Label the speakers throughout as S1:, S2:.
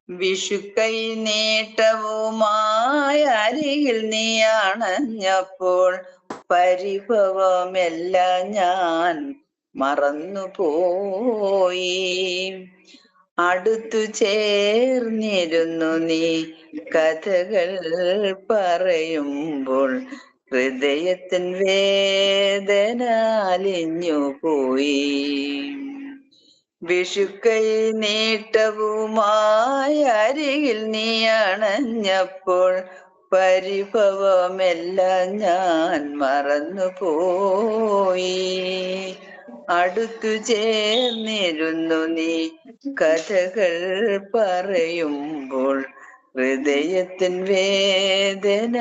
S1: വിഷുക്കൈ നീട്ടവുമായി അരികിൽ നീ അണഞ്ഞപ്പോൾ പരിഭവമെല്ലാം ഞാൻ മറന്നുപോയി. അടുത്തു ചേർന്നിരുന്നു നീ കഥകൾ പറയുമ്പോൾ ഹൃദയത്തിൻ വേദന അലിഞ്ഞു പോയി. വിഷുക്കൈ നീട്ടവുമായി അരികിൽ നീ അണഞ്ഞപ്പോൾ പരിഭവമെല്ലാം ഞാൻ മറന്നുപോയി. അടുത്തു ചേർന്നിരുന്നു നീ കഥകൾ പറയുമ്പോൾ ഹൃദയത്തിൻ വേദന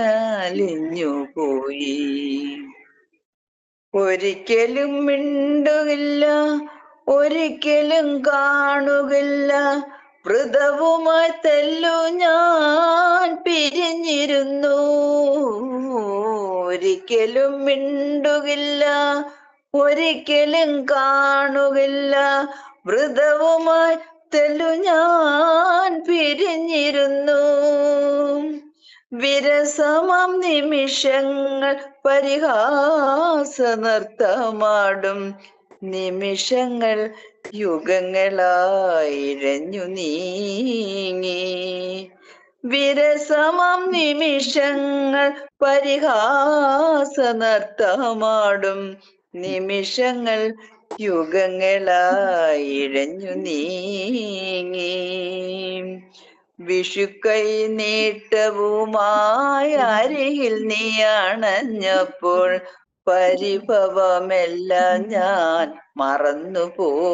S1: അലിഞ്ഞു പോയി. ഒരിക്കലും മിണ്ടുകില്ല, ഒരിക്കലും കാണുകില്ല, വ്രതവുമായി തെല്ലു ഞാൻ പിരിഞ്ഞിരുന്നു. ഒരിക്കലും മിണ്ടുകില്ല, ഒരിക്കലും കാണുകില്ല, വ്രതവുമായി തെല്ലു ഞാൻ പിരിഞ്ഞിരുന്നു. വിരസമാം നിമിഷങ്ങൾ പരിഹാസ നൃത്തമാടും നിമിഷങ്ങൾ യുഗങ്ങളായിഴഞ്ഞു നീങ്ങി. വിരസമാം നിമിഷങ്ങൾ പരിഹാസ നൃത്തമാടും നിമിഷങ്ങൾ യുഗങ്ങളായിഴഞ്ഞു നീങ്ങി. വിഷുക്കൈ നീട്ടവുമായി അരികിൽ നീ അണഞ്ഞപ്പോൾ പരിഭവമെല്ലാം ഞാൻ മറന്നുപോയി.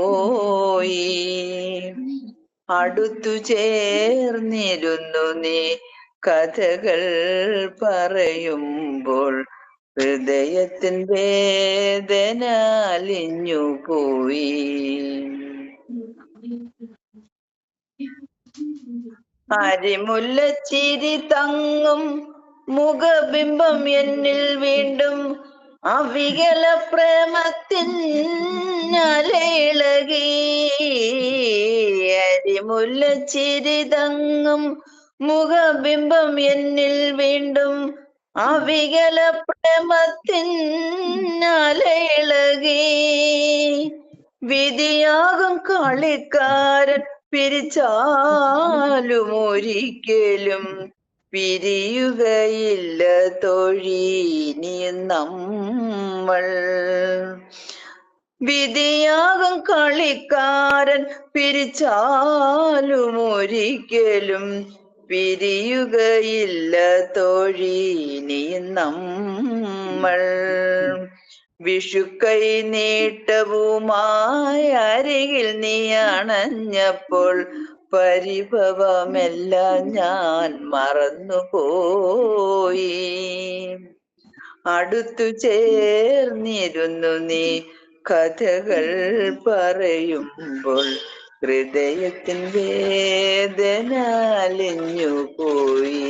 S1: അടുത്തു ചേർന്നിരുന്നു നീ കഥകൾ പറയുമ്പോൾ ഹൃദയത്തിൻ വേദന അലിഞ്ഞു പോയി. അരിമുല്ലച്ചിരി തങ്ങും മുഖബിംബം എന്നിൽ വീണ്ടും അവികല പ്രേമത്തിൻ അലയിളകി. അരിമുല്ലച്ചിരി തങ്ങും മുഖബിംബം എന്നിൽ വീണ്ടും അവികല പ്രേമത്തിൻ അലയിളകി. വിധിയാകും കളിക്കാരൻ പിരിച്ചാലും ഒരിക്കലും പിരിയുകയില്ല തൊഴീനി നമ്മൾ. വിധിയാകും കളിക്കാരൻ പിരിച്ചാലും ഒരിക്കലും പിരിയുകയില്ല തൊഴീനി നമ്മൾ. വിഷുക്കൈ നീട്ടവുമായി അരികിൽ നീ അണഞ്ഞപ്പോൾ പരിഭവമെല്ലാം ഞാൻ മറന്നുപോയി. അടുത്തു ചേർന്നിരുന്നു നീ കഥകൾ പറയുമ്പോൾ ഹൃദയത്തിൻ വേദന അലിഞ്ഞു പോയി.